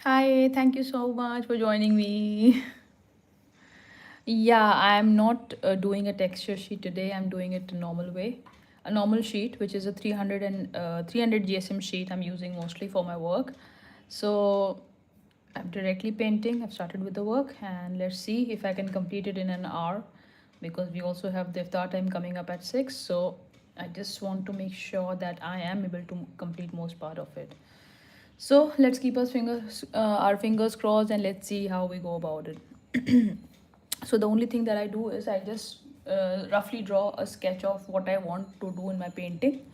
Hi, thank you so much for joining me. Yeah, I'm not doing a texture sheet today. I'm doing it a normal way. A normal sheet, which is a 300 GSM sheet I'm using mostly for my work. So I'm directly painting. I've started with the work and let's see if I can complete it in an hour because we also have the iftar time coming up at 6. So I just want to make sure that I am able to complete most part of it. So let's keep our fingers crossed and let's see how we go about it. So the only thing that I do is I just roughly draw a sketch of what I want to do in my painting,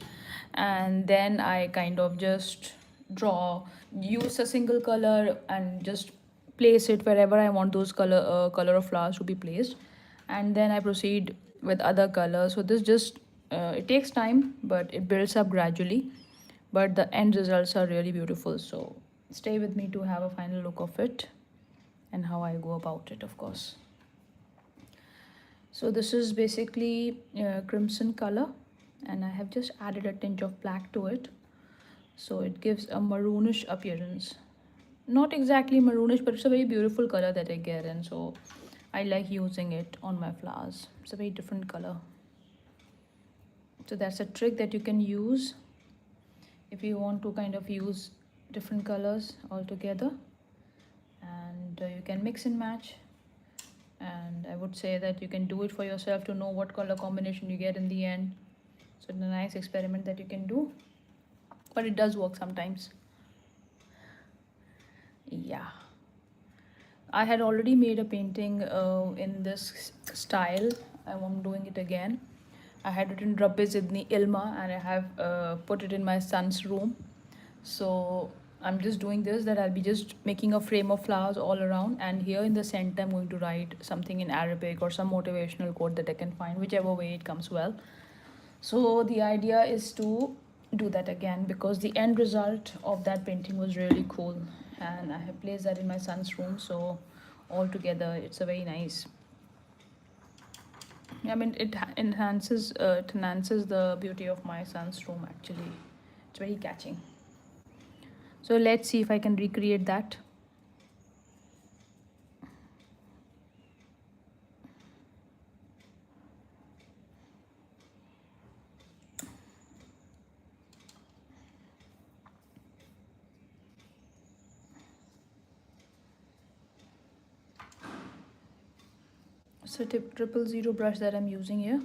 and then I kind of just draw, use a single color and just place it wherever I want those color of flowers to be placed, and then I proceed with other colors. So this just it takes time, but it builds up gradually, but the end results are really beautiful. So stay with me to have a final look of it and how I go about it, of course. So this is basically crimson color, and I have just added a tinge of black to it, so it gives a maroonish appearance. Not exactly maroonish, but it's a very beautiful color that I get, and so I like using it on my flowers. It's a very different color. So that's a trick that you can use if you want to kind of use different colors all together, and you can mix and match. And I would say that you can do it for yourself to know what color combination you get in the end. So it's a nice experiment that you can do, but it does work sometimes. Yeah, I had already made a painting in this style. I'm doing it again. I had written Rabbi Zidni Ilma, and I have put it in my son's room. So I'm just doing this, that I'll be just making a frame of flowers all around, and here in the center I'm going to write something in Arabic or some motivational quote that I can find, whichever way it comes well. So the idea is to do that again because the end result of that painting was really cool, and I have placed that in my son's room. So altogether it's a very nice, I mean it enhances the beauty of my son's room actually. It's very catching. So let's see if I can recreate that. So triple zero brush that I'm using here.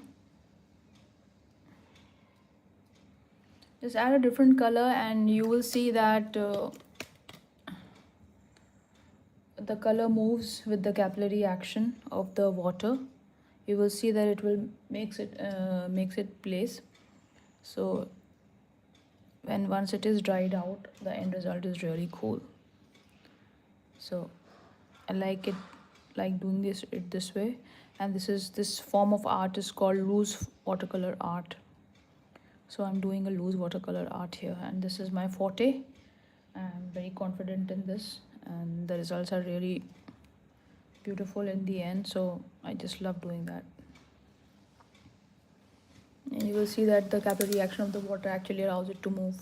Just add a different color and you will see that the color moves with the capillary action of the water. You will see that it will makes it place. So when once it is dried out, the end result is really cool. So I like doing this way, and this form of art is called loose watercolor art. So I'm doing a loose watercolor art here, and this is my forte. I'm very confident in this, and the results are really beautiful in the end. So I just love doing that. And you will see that the capillary action of the water actually allows it to move.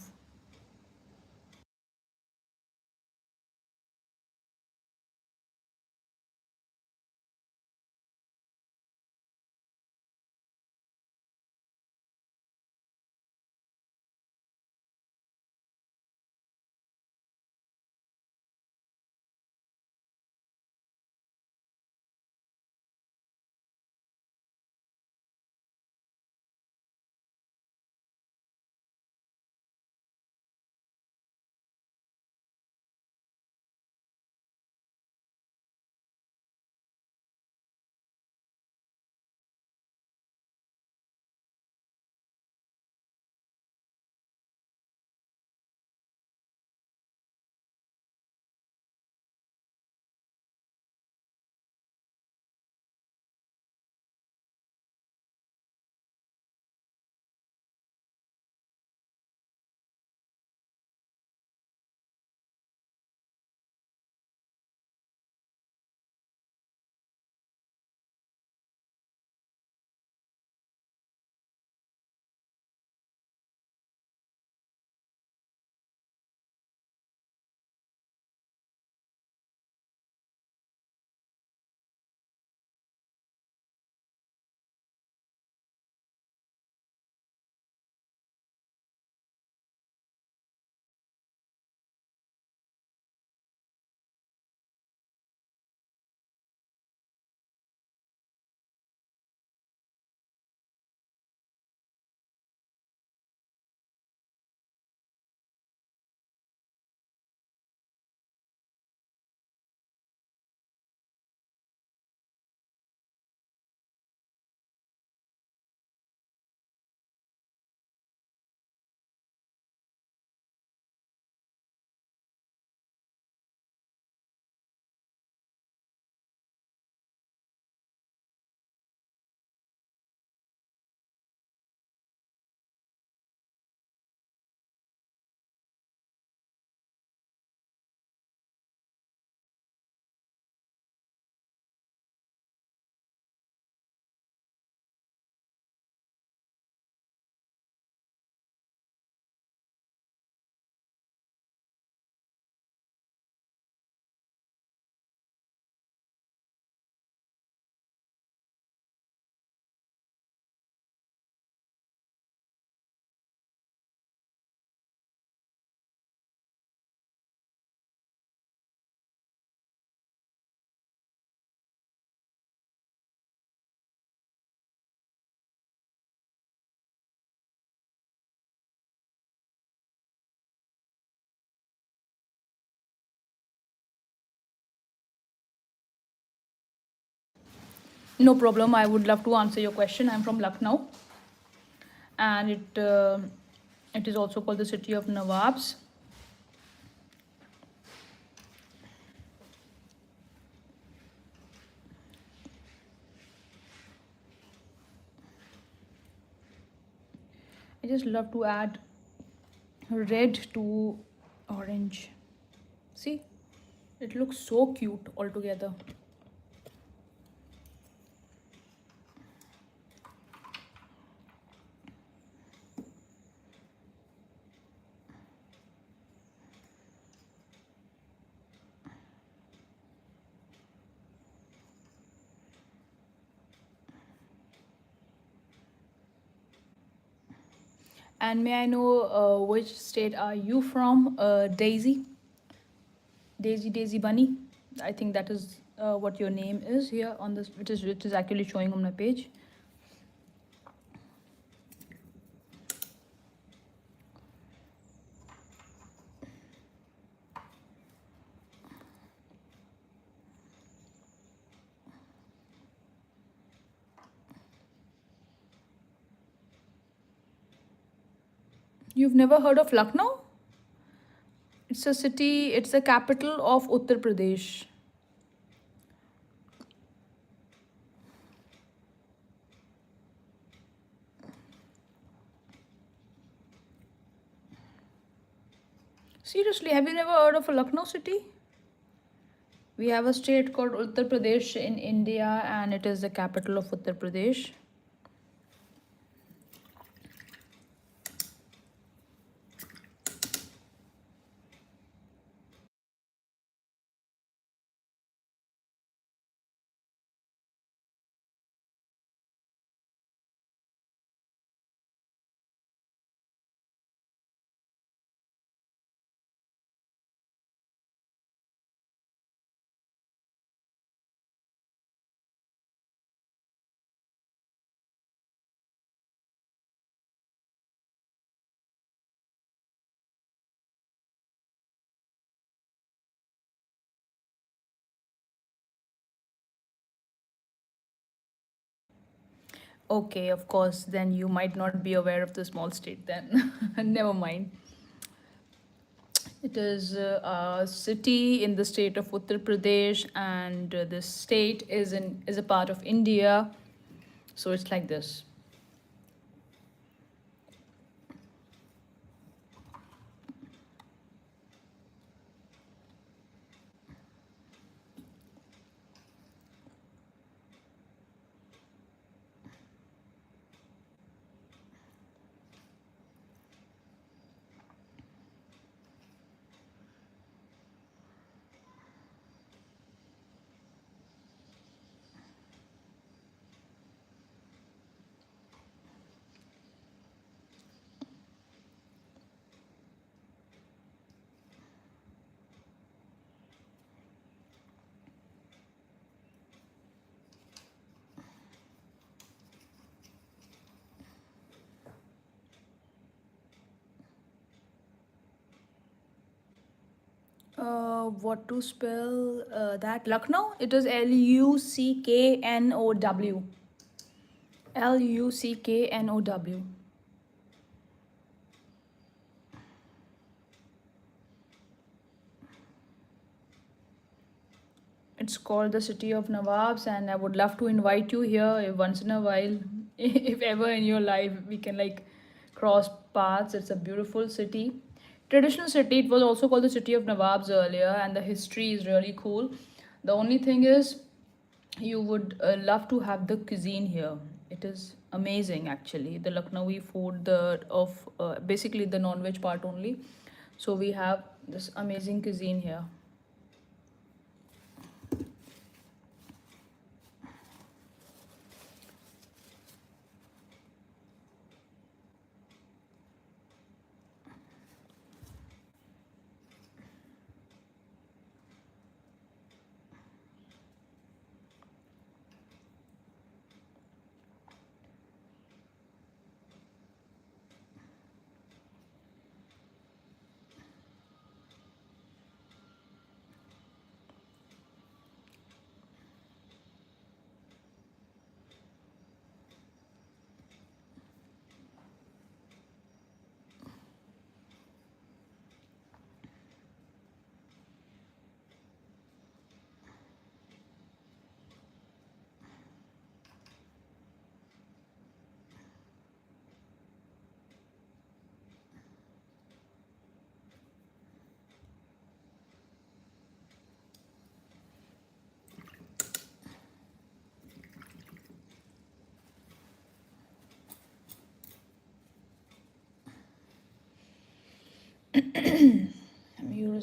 No problem. I would love to answer your question. I'm from Lucknow, and it is also called the city of Nawabs. I just love to add red to orange. See, it looks so cute altogether. And may I know which state are you from, Daisy? Daisy Bunny. I think that is what your name is here on this, which is actually showing on my page. You've never heard of Lucknow? It's a city. It's the capital of Uttar Pradesh. Seriously, have you never heard of a Lucknow city? We have a state called Uttar Pradesh in India, and it is the capital of Uttar Pradesh. Okay, of course, then you might not be aware of the small state then. Never mind. It is a city in the state of Uttar Pradesh, and this state is a part of India. So it's like this. What to spell that? Lucknow? It is Lucknow. Lucknow. It's called the city of Nawabs, and I would love to invite you here once in a while. If ever in your life we can like cross paths. It's a beautiful city. Traditional city. It was also called the city of Nawabs earlier, and the history is really cool. The only thing is, you would love to have the cuisine here. It is amazing actually. The Lucknowi food, the of basically the non-veg part only. So we have this amazing cuisine here.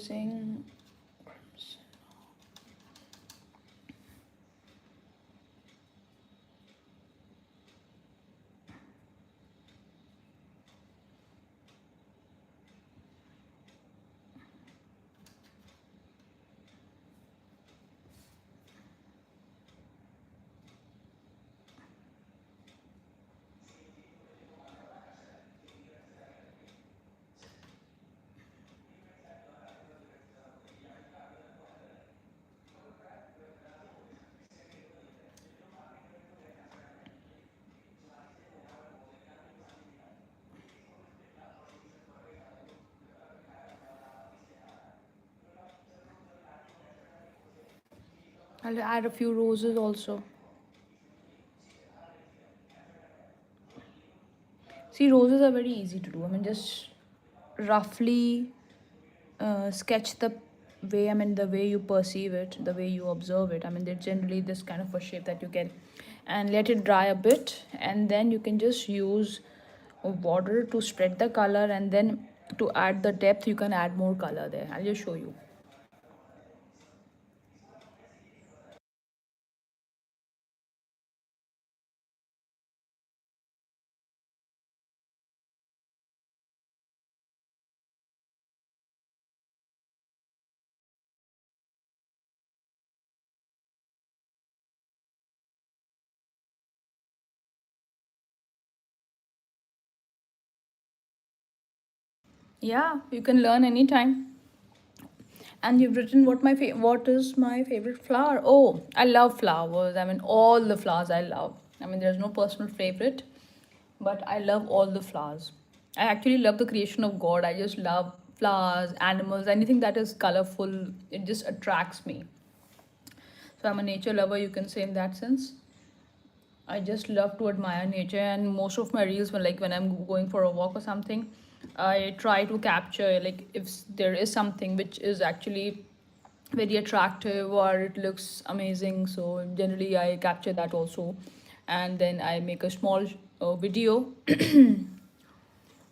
using I'll add a few roses also. See, roses are very easy to do. I mean, just roughly sketch the way, I mean, the way you perceive it, the way you observe it. I mean, they're generally this kind of a shape that you get, and let it dry a bit, and then you can just use water to spread the color, and then to add the depth, you can add more color there. I'll just show you. Yeah, you can learn anytime. And you've written what is my favorite flower? Oh, I love flowers. I mean, all the flowers I love. I mean, there's no personal favorite, but I love all the flowers. I actually love the creation of God. I just love flowers, animals, anything that is colorful. It just attracts me. So I'm a nature lover, you can say, in that sense. I just love to admire nature, and most of my reels, when I'm going for a walk or something, I try to capture, like, if there is something which is actually very attractive or it looks amazing. So generally, I capture that also, and then I make a small video.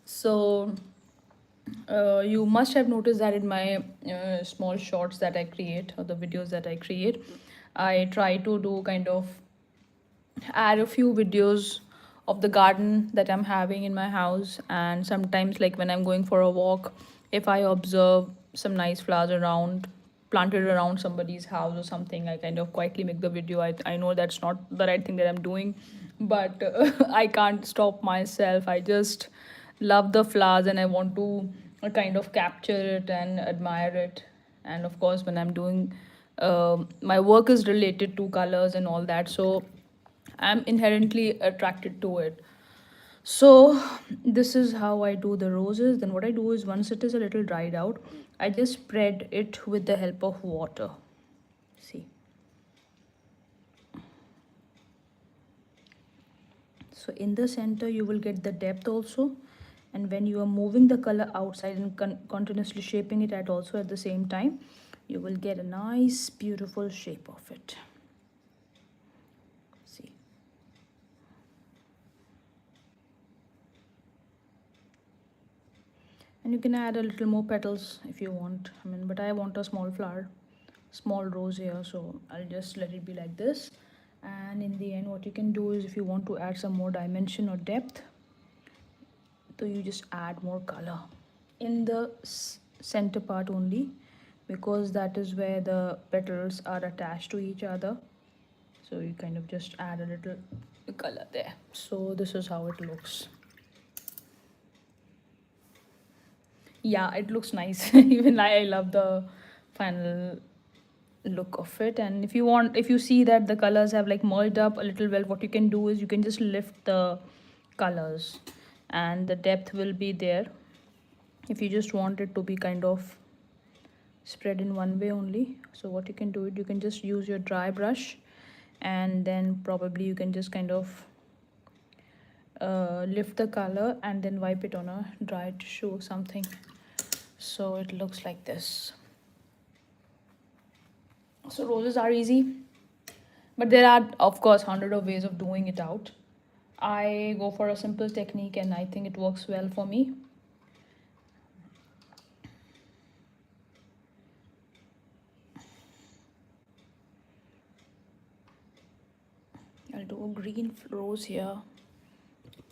So you must have noticed that in my small shorts that I create, or the videos that I create, I try to do kind of add a few videos of the garden that I'm having in my house. And sometimes, like when I'm going for a walk, if I observe some nice flowers around, planted around somebody's house or something, I kind of quietly make the video. I know that's not the right thing that I'm doing, but I can't stop myself. I just love the flowers and I want to kind of capture it and admire it. And of course, when I'm doing my work is related to colors and all that, so I'm inherently attracted to it. So this is how I do the roses. Then what I do is, once it is a little dried out, I just spread it with the help of water. See. So in the center you will get the depth also, and when you are moving the color outside and continuously shaping it at the same time, you will get a nice beautiful shape of it. See. And you can add a little more petals if you want. I mean, but I want a small flower, small rose here, so I'll just let it be like this. And in the end, what you can do is, if you want to add some more dimension or depth, so you just add more color in the center part only, because that is where the petals are attached to each other. So you kind of just add a little color there. So this is how it looks. Yeah, it looks nice. Even I love the final look of it. And if you see that the colors have like merged up a little well, what you can do is, you can just lift the colors and the depth will be there. If you just want it to be kind of spread in one way only, so what you can do it, you can just use your dry brush, and then probably you can just kind of lift the color and then wipe it on a dry tissue or something. So it looks like this. So roses are easy, but there are of course hundred of ways of doing it out. I go for a simple technique and I think it works well for me. I'll do a green rose here.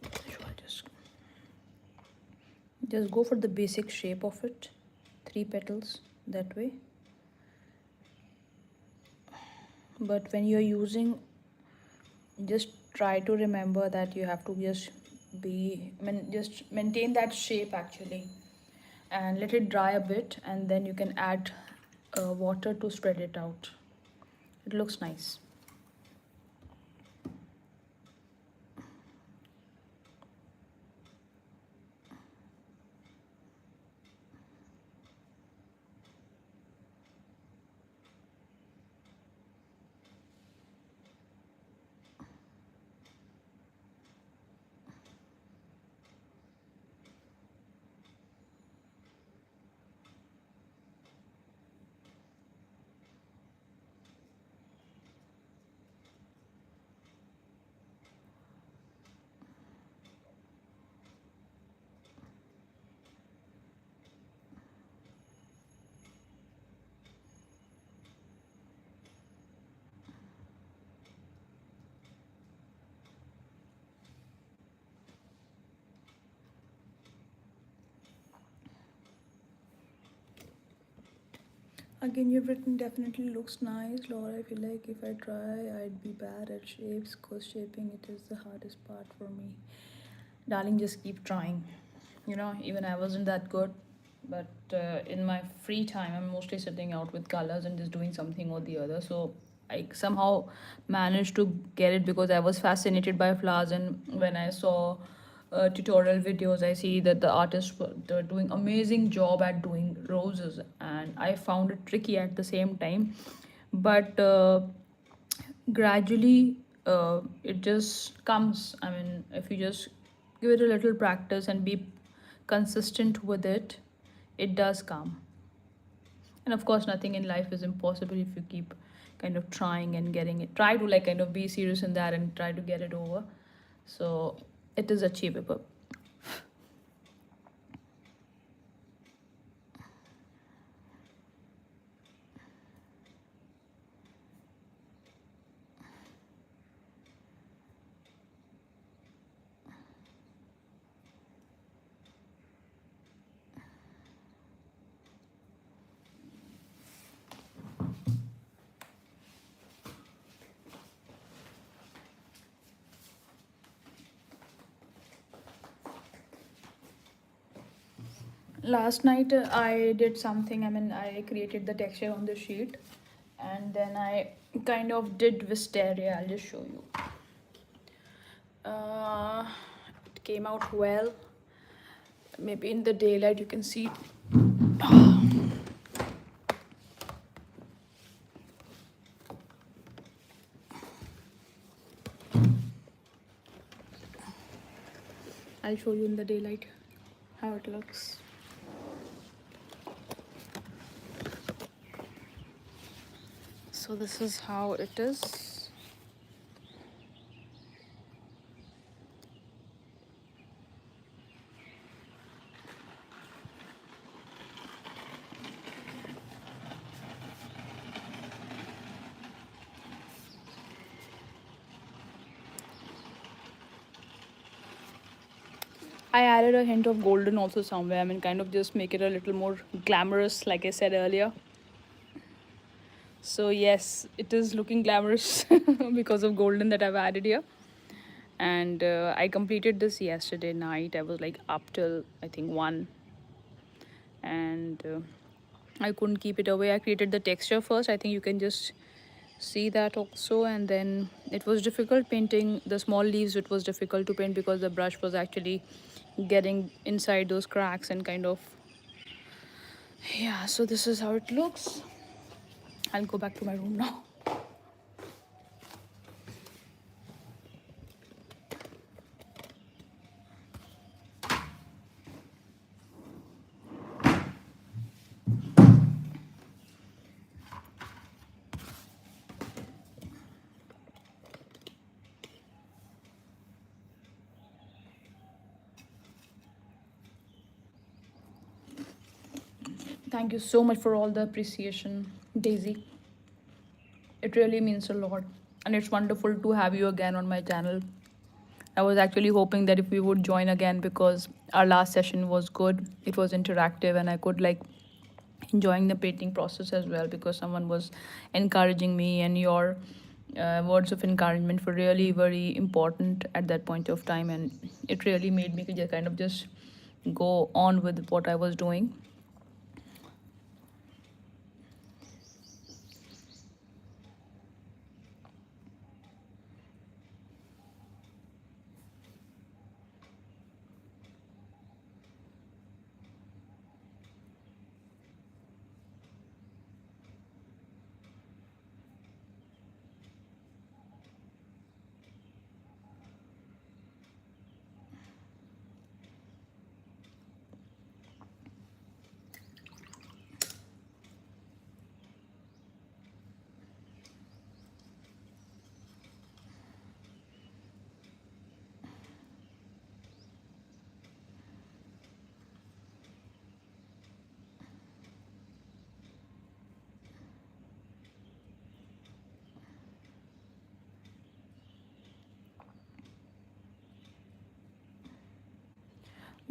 So I'll just go for the basic shape of it. 3 petals that way. But when you're using, just try to remember that you have to just just maintain that shape actually, and let it dry a bit, and then you can add water to spread it out. It looks nice. Again, you've written definitely looks nice, Laura. I feel like if I try, I'd be bad at shapes because shaping it is the hardest part for me. Darling, just keep trying. You know, even I wasn't that good, but in my free time, I'm mostly sitting out with colors and just doing something or the other. So I somehow managed to get it because I was fascinated by flowers, and when I saw tutorial videos, I see that the artists were doing amazing job at doing roses, and I found it tricky at the same time. But gradually, it just comes. I mean, if you just give it a little practice and be consistent with it, it does come. And of course, nothing in life is impossible if you keep kind of trying and getting it. Try to like kind of be serious in that and try to get it over. So it is achievable. Last night I did something. I mean, I created the texture on the sheet, and then I kind of did wisteria. I'll just show you. Uh, it came out well. Maybe in the daylight you can see it. I'll show you in the daylight how it looks. So this is how it is. I added a hint of golden also somewhere. I mean, kind of just make it a little more glamorous, like I said earlier. So yes, it is looking glamorous because of golden that I've added here. And I completed this yesterday night. I was like up till I think 1, and I couldn't keep it away. I created the texture first. I think you can just see that also. And then it was difficult painting the small leaves. It was difficult to paint because the brush was actually getting inside those cracks and kind of, yeah. So this is how it looks. I'll go back to my room now. Thank you so much for all the appreciation, Daisy. It really means a lot. and it's wonderful to have you again on my channel. I was actually hoping that if we would join again, because our last session was good, it was interactive, and I could like enjoying the painting process as well, because someone was encouraging me, and your words of encouragement were really very important at that point of time, and it really made me just kind of just go on with what I was doing.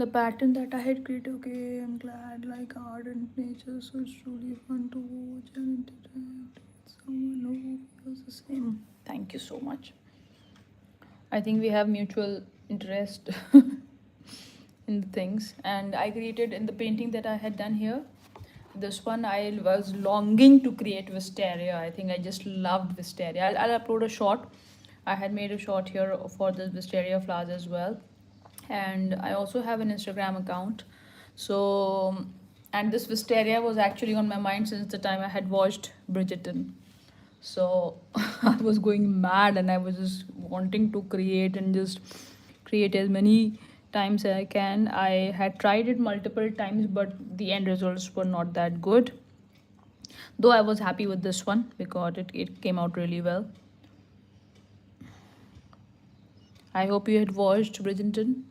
The pattern that I had created, okay, I'm glad, like art and nature, so it's truly fun to watch and interact with someone who feels the same. Thank you so much. I think we have mutual interest in the things, and I created in the painting that I had done here. This one I was longing to create wisteria. I think I just loved wisteria. I'll upload a shot. I had made a shot here for the wisteria flowers as well, and I also have an Instagram account. So, and this wisteria was actually on my mind since the time I had watched Bridgerton. So I was going mad, and I was just wanting to create and just create as many times as I can. I had tried it multiple times, but the end results were not that good. Though I was happy with this one because it came out really well. I hope you had watched Bridgerton.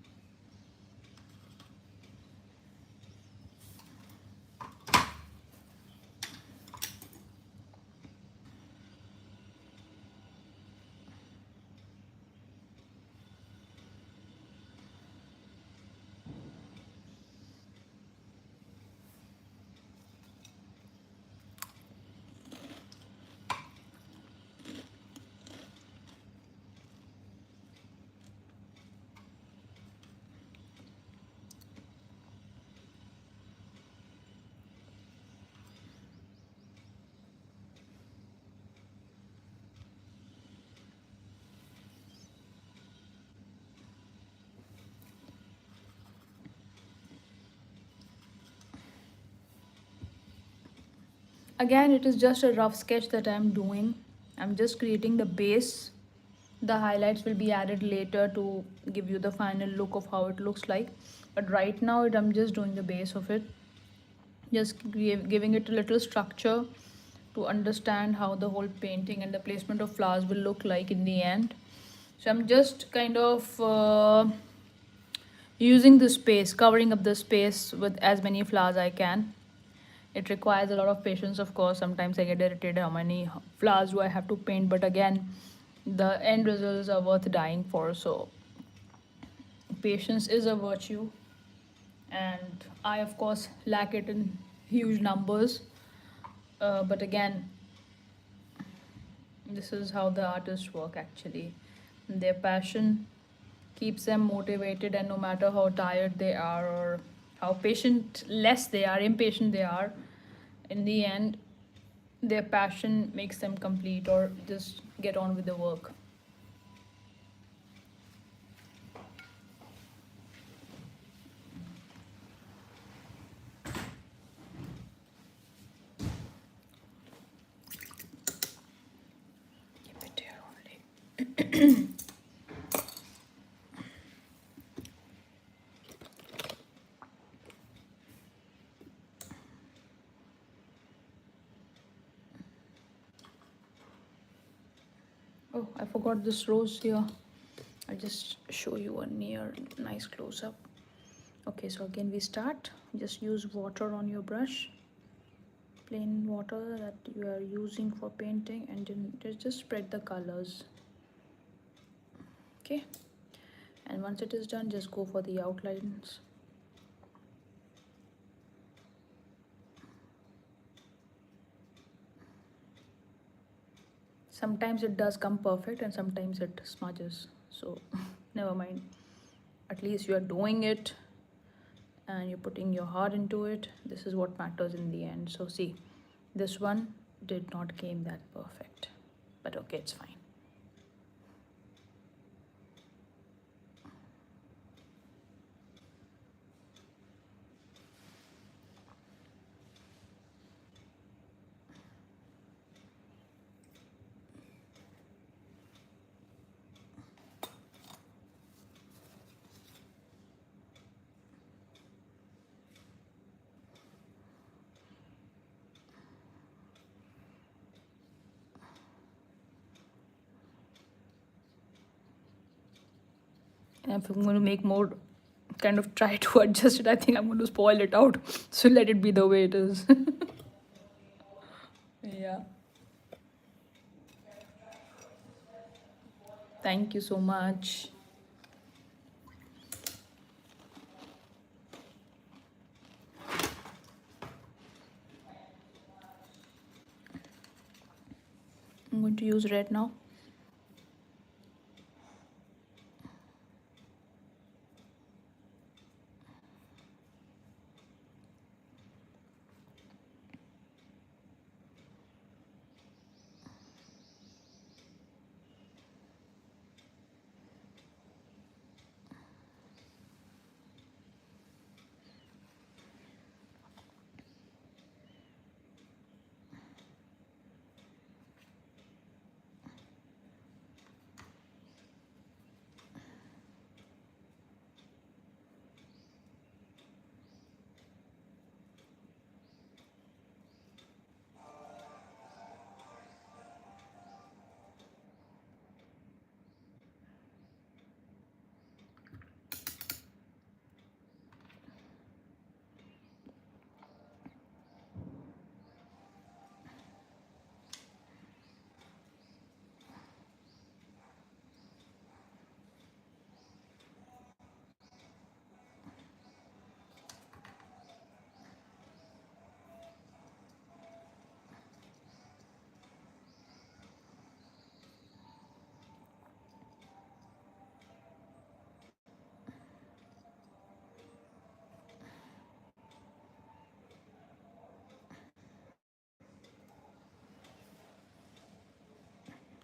Again, it is just a rough sketch that I'm doing. I'm just creating the base. The highlights will be added later to give you the final look of how it looks like. But right now, I'm just doing the base of it. Just giving it a little structure to understand how the whole painting and the placement of flowers will look like in the end. So I'm just kind of using the space, covering up the space with as many flowers I can. It requires a lot of patience, of course. Sometimes I get irritated how many flowers do I have to paint, but again, the end results are worth dying for. So patience is a virtue, and I, of course, lack it in huge numbers. But again, this is how the artists work actually. Their passion keeps them motivated, and no matter how tired they are or how patient less they are, impatient they are, in the end, their passion makes them complete or just get on with the work. Keep it here only. Oh, I forgot this rose here. I'll just show you a near nice close up. Okay, so again we start. Just use water on your brush. plain water that you are using for painting, and then just spread the colors. Okay, and once it is done, just go for the outlines. Sometimes it does come perfect and sometimes it smudges, so never mind. At least you are doing it and you're putting your heart into it. This is what matters in the end. So see, this one did not came that perfect, but okay, it's fine. And if I'm going to make more, kind of try to adjust it, I think I'm going to spoil it out. So let it be the way it is. Yeah. Thank you so much. I'm going to use red now.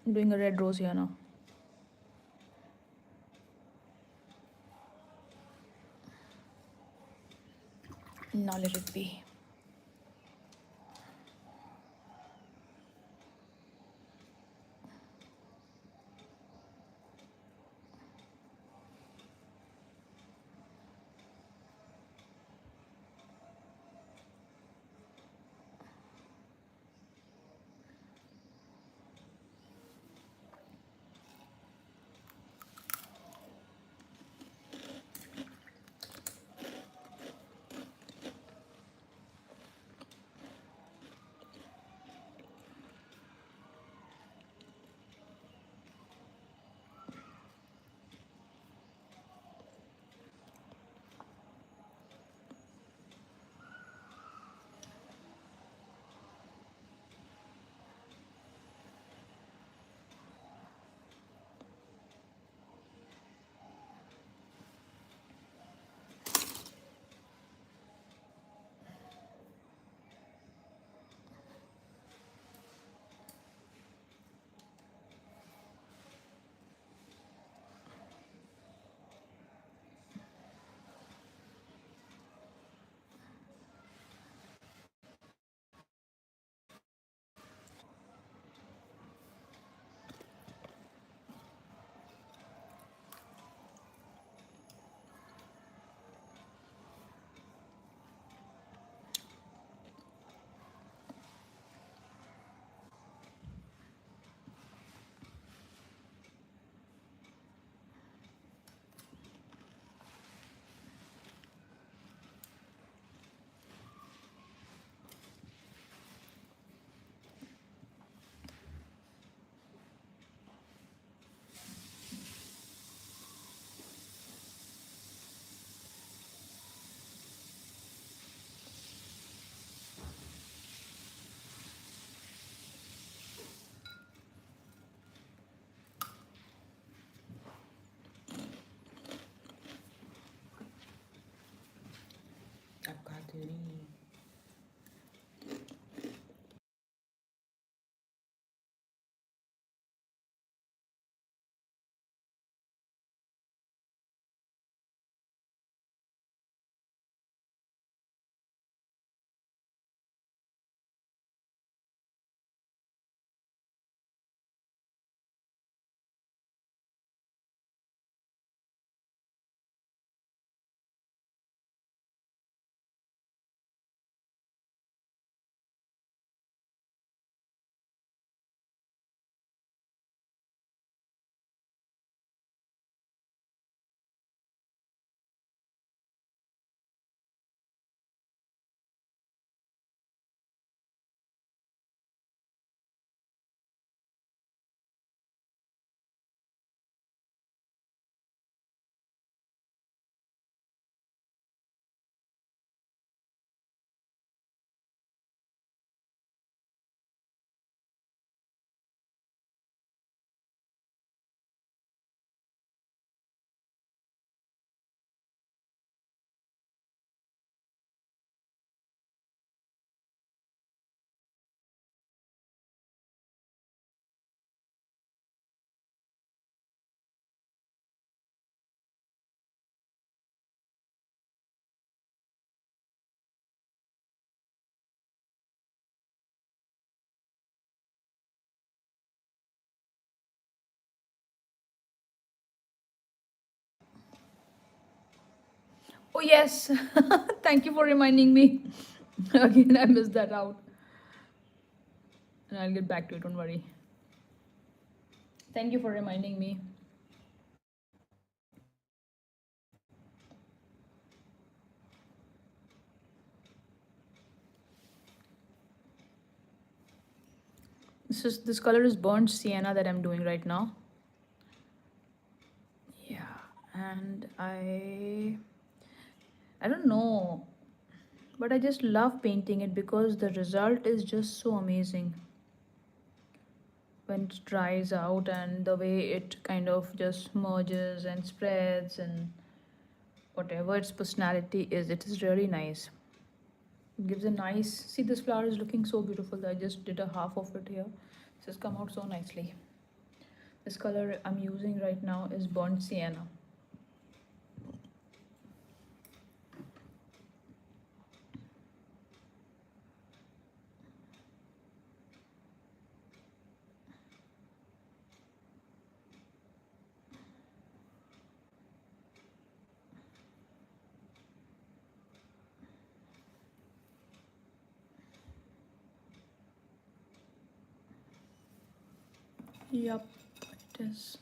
I'm doing a red rose here now. Now let it be. Oh, yes. Thank you for reminding me. Again, I missed that out. And I'll get back to it, don't worry. Thank you for reminding me. This color is burnt sienna that I'm doing right now. Yeah, and I don't know, but I just love painting it because the result is just so amazing when it dries out, and the way it kind of just merges and spreads, and whatever its personality is, it is really nice. It gives a nice, see, this flower is looking so beautiful. I just did a half of it here. This has come out so nicely. This color I'm using right now is burnt sienna. Yup, it is.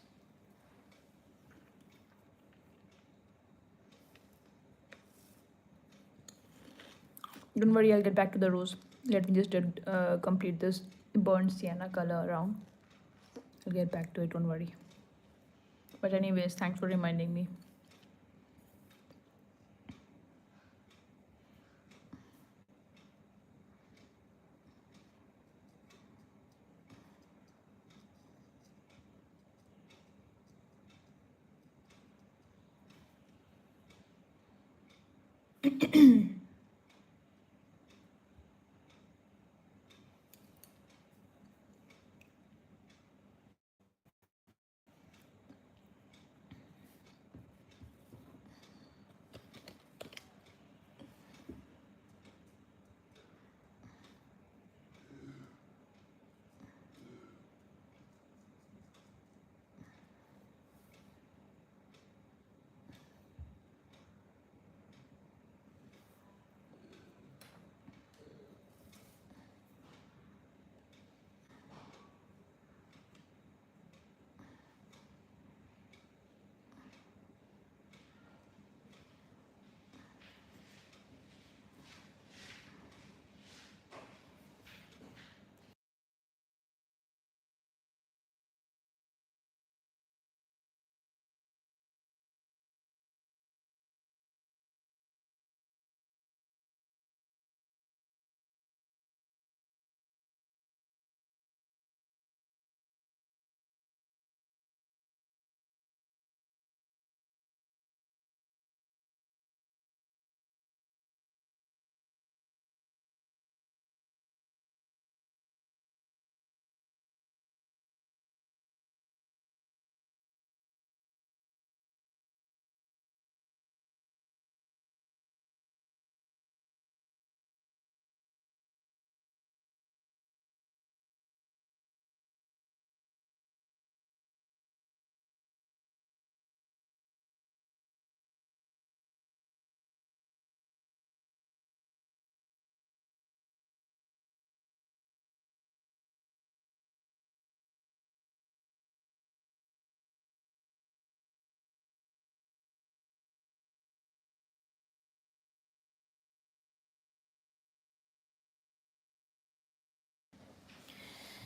Don't worry, I'll get back to the rose. Let me just complete this burnt sienna color around. I'll get back to it, don't worry. But anyways, thanks for reminding me.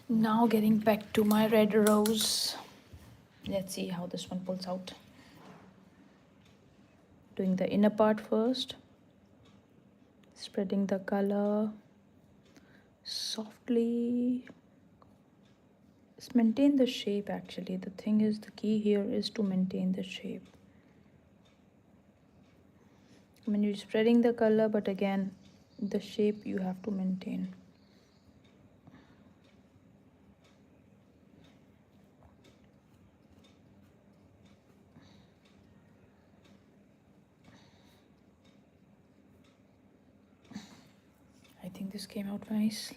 Now getting back to my red rose. Let's see how this one pulls out. Doing the inner part first. Spreading the color softly. Just maintain the shape actually. The thing is, the key here is to maintain the shape. I mean, you're spreading the color, but again, the shape you have to maintain. I think this came out nice.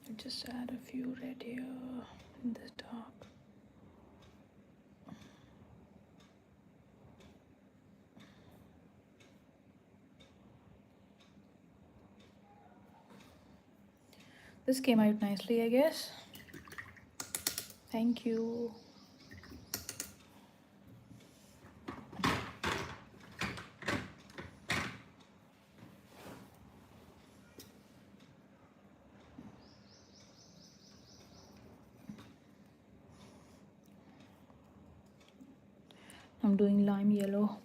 I'll just add a few red here in the dark. This came out nicely, I guess. Thank you. I'm doing lime yellow.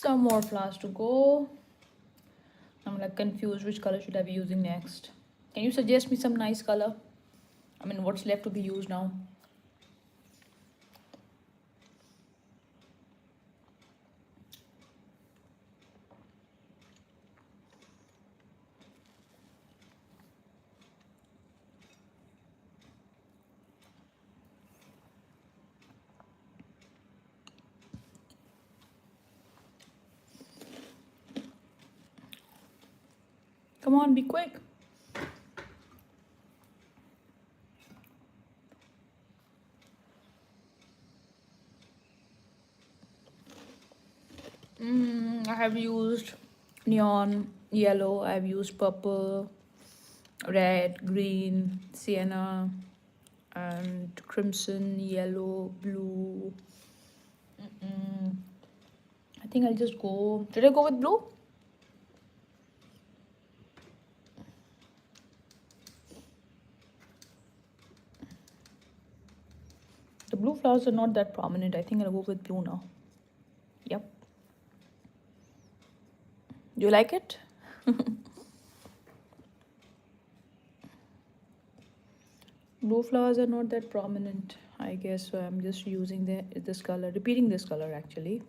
some more flowers to go. I'm like confused which color should I be using next. Can you suggest me some nice color? I mean, what's left to be used now? Come on, be quick. I have used neon yellow, I have used purple, red, green, sienna, and crimson, yellow, blue. I think I'll just go. Did I go with blue? The blue flowers are not that prominent. I think I'll go with blue now. Yep. Do you like it? Blue flowers are not that prominent, I guess, so I'm just using this color, repeating this color actually.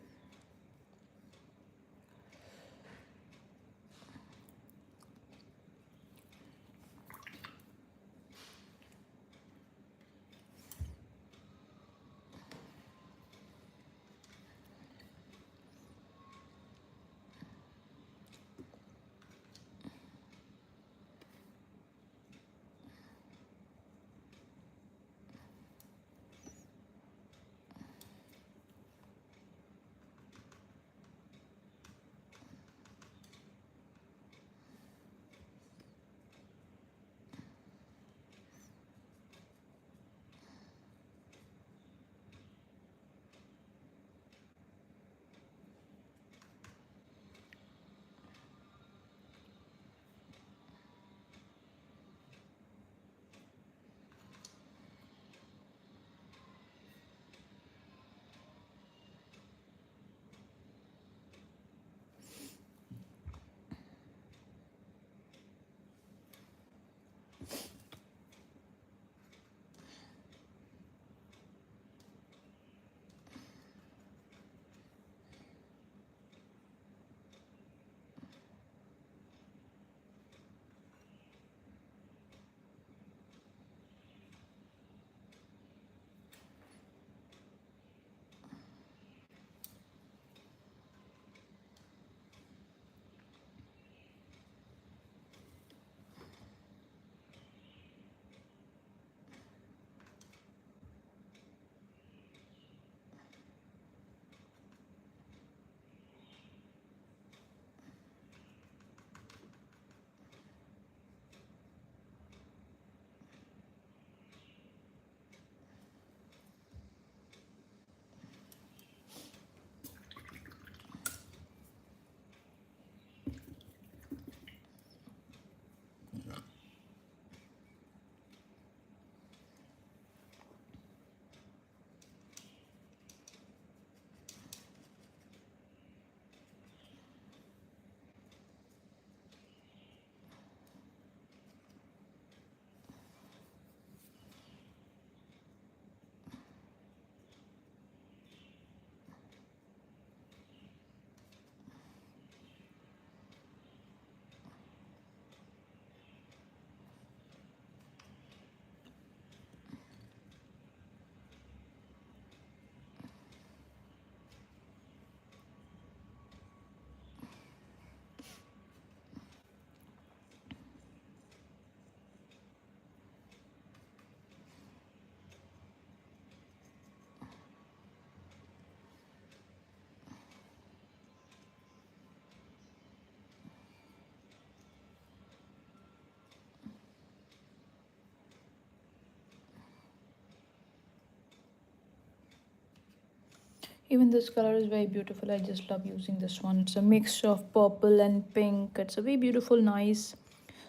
Even this color is very beautiful. I just love using this one. It's a mixture of purple and pink. It's a very beautiful, nice,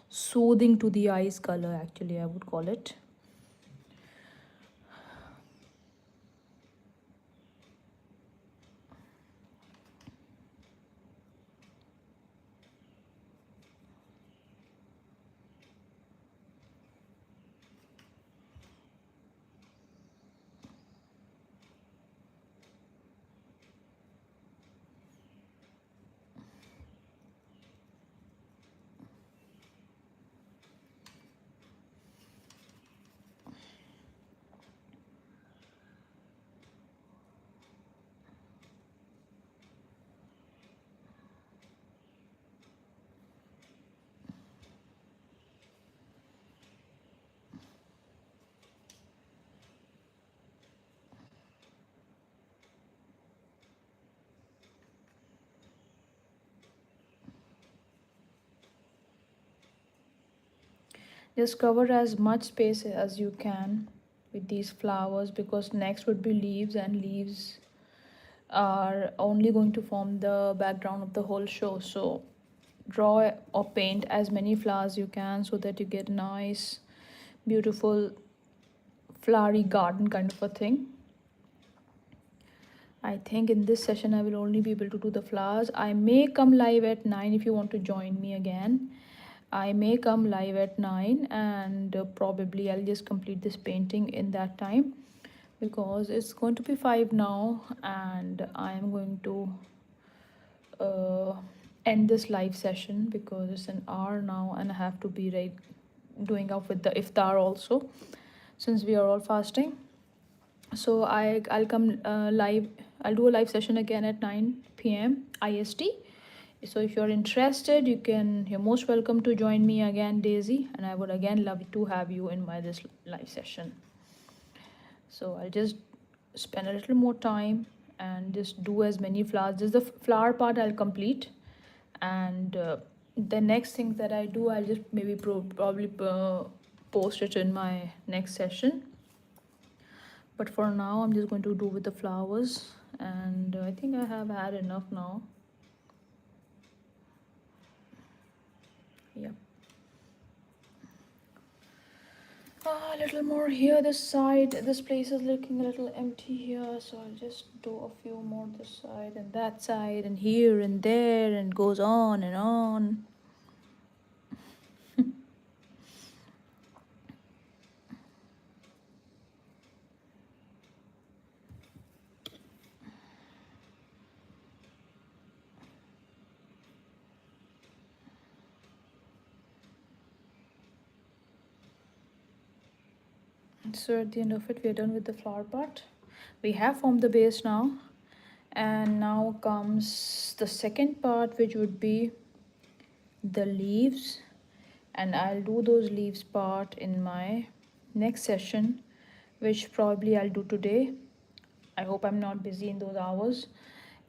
soothing to the eyes color, actually, I would call it. Just cover as much space as you can with these flowers, because next would be leaves, and leaves are only going to form the background of the whole show. So draw or paint as many flowers you can so that you get a nice, beautiful, flowery garden kind of a thing. I think in this session I will only be able to do the flowers. I may come live at 9 if you want to join me again. I may come live at 9, and probably I'll just complete this painting in that time, because it's going to be 5 now, and I am going to uh, end this live session because it's an hour now, and I have to be like doing up with the iftar also, since we are all fasting. So I'll come live. I'll do a live session again at 9 p.m. IST. So if you're interested, you're most welcome to join me again, Daisy, and I would again love to have you in my this live session. So I'll just spend a little more time and just do as many flowers. Just the flower part I'll complete, and the next thing that I do, I'll just maybe probably post it in my next session. But for now, I'm just going to do with the flowers, and I think I have had enough now. Yeah. A little more here, this side. This place is looking a little empty here, so I'll just do a few more this side and that side and here and there, and goes on and on. So at the end of it, we are done with the flower part. We have formed the base now, and now comes the second part, which would be the leaves, and I'll do those leaves part in my next session, which probably I'll do today. I hope I'm not busy in those hours,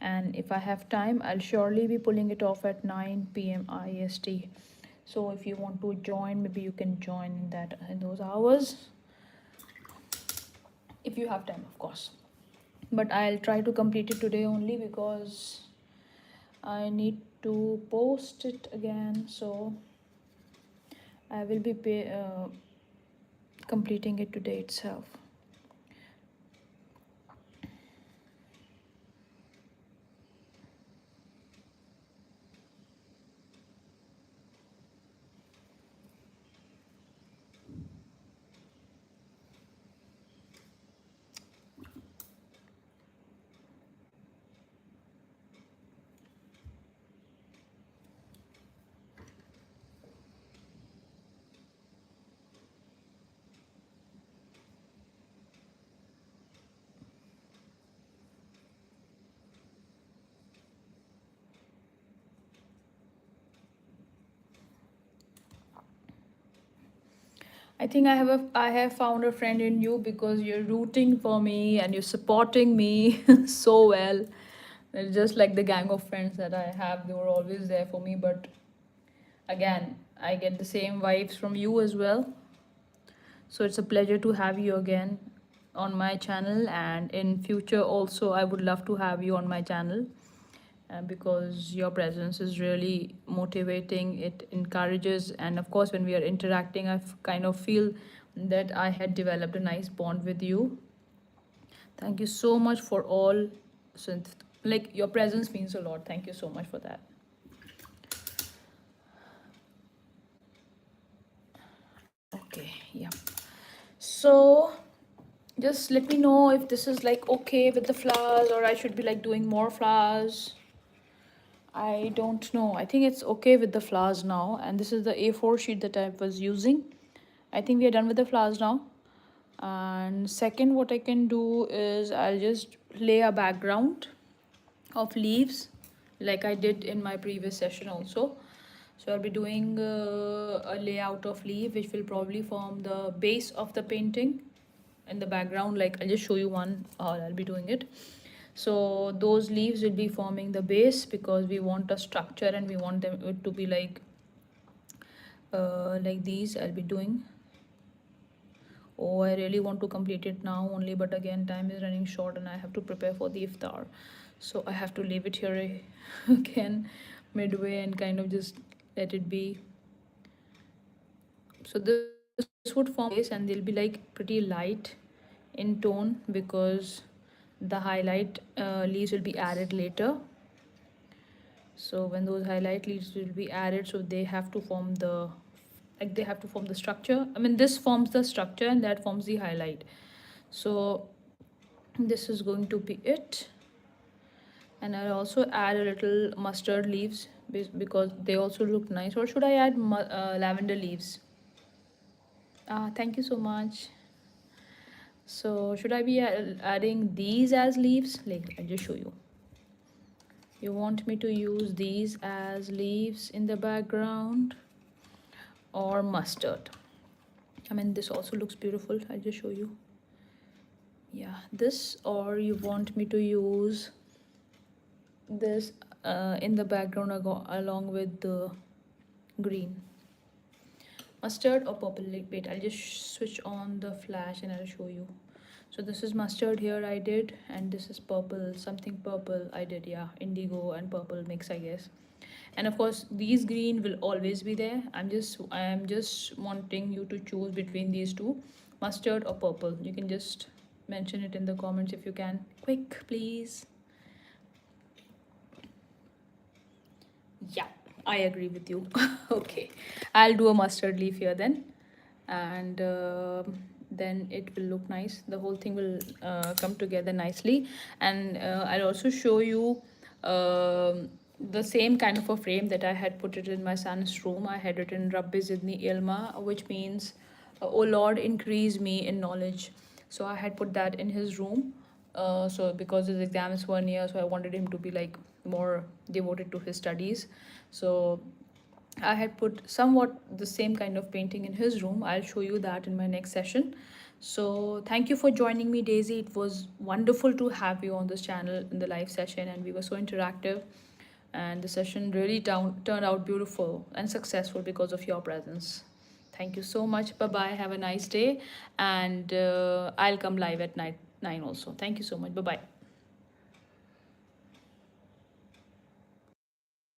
and if I have time, I'll surely be pulling it off at 9 p.m. IST. So if you want to join, maybe you can join in those hours, if you have time, of course. But I'll try to complete it today only, because I need to post it again. So I will be completing it today itself. I think I have found a friend in you, because you're rooting for me and you're supporting me so well. It's just like the gang of friends that I have, they were always there for me. But again, I get the same vibes from you as well. So it's a pleasure to have you again on my channel, and in future also I would love to have you on my channel, because your presence is really motivating. It encourages, and of course when we are interacting, kind of feel that I had developed a nice bond with you. Thank you so much for all. So like, your presence means a lot. Thank you so much for that. Okay, yeah. So just let me know if this is like okay with the flowers, or I should be like doing more flowers. I don't know. I think it's okay with the flowers now. And this is the A4 sheet that I was using. I think we are done with the flowers now. And second, what I can do is I'll just lay a background of leaves, like I did in my previous session also. So I'll be doing a layout of leaf, which will probably form the base of the painting in the background. Like, I'll just show you one, I'll be doing it. So those leaves will be forming the base, because we want a structure and we want them to be like like these I'll be doing. Oh, I really want to complete it now only, but again, time is running short and I have to prepare for the iftar. So I have to leave it here again midway and kind of just let it be. So this would form a base and they'll be like pretty light in tone because the highlight leaves will be added later. So when those highlight leaves will be added, so they have to form the, like they have to form the structure. I mean, this forms the structure and that forms the highlight. So this is going to be it. And I'll also add a little mustard leaves because they also look nice. Or should I add lavender leaves? Thank you so much. So should I be adding these as leaves? Like, I'll just show you. You want me to use these as leaves in the background or mustard? I mean, this also looks beautiful. I'll just show you. Yeah, this, or you want me to use this in the background along with the green? Mustard or purple? Like, wait, I'll just switch on the flash and I'll show you. So this is mustard here I did, and this is purple, something purple I did, yeah, indigo and purple mix, I guess. And of course these green will always be there. I am just wanting you to choose between these two, mustard or purple. You can just mention it in the comments if you can. Quick, please. Yeah, I agree with you. Okay, I'll do a mustard leaf here then, and then it will look nice. The whole thing will come together nicely, and I'll also show you the same kind of a frame that I had put it in my son's room. I had written Rabbi Zidni Ilma, which means, oh Lord, increase me in knowledge. So I had put that in his room. So because his exams were near, so I wanted him to be like more devoted to his studies. So I had put somewhat the same kind of painting in his room. I'll show you that in my next session. So thank you for joining me, Daisy. It was wonderful to have you on this channel in the live session, and we were so interactive. And the session really turned out beautiful and successful because of your presence. Thank you so much. Bye bye. Have a nice day. And I'll come live at night 9 also. Thank you so much. Bye bye.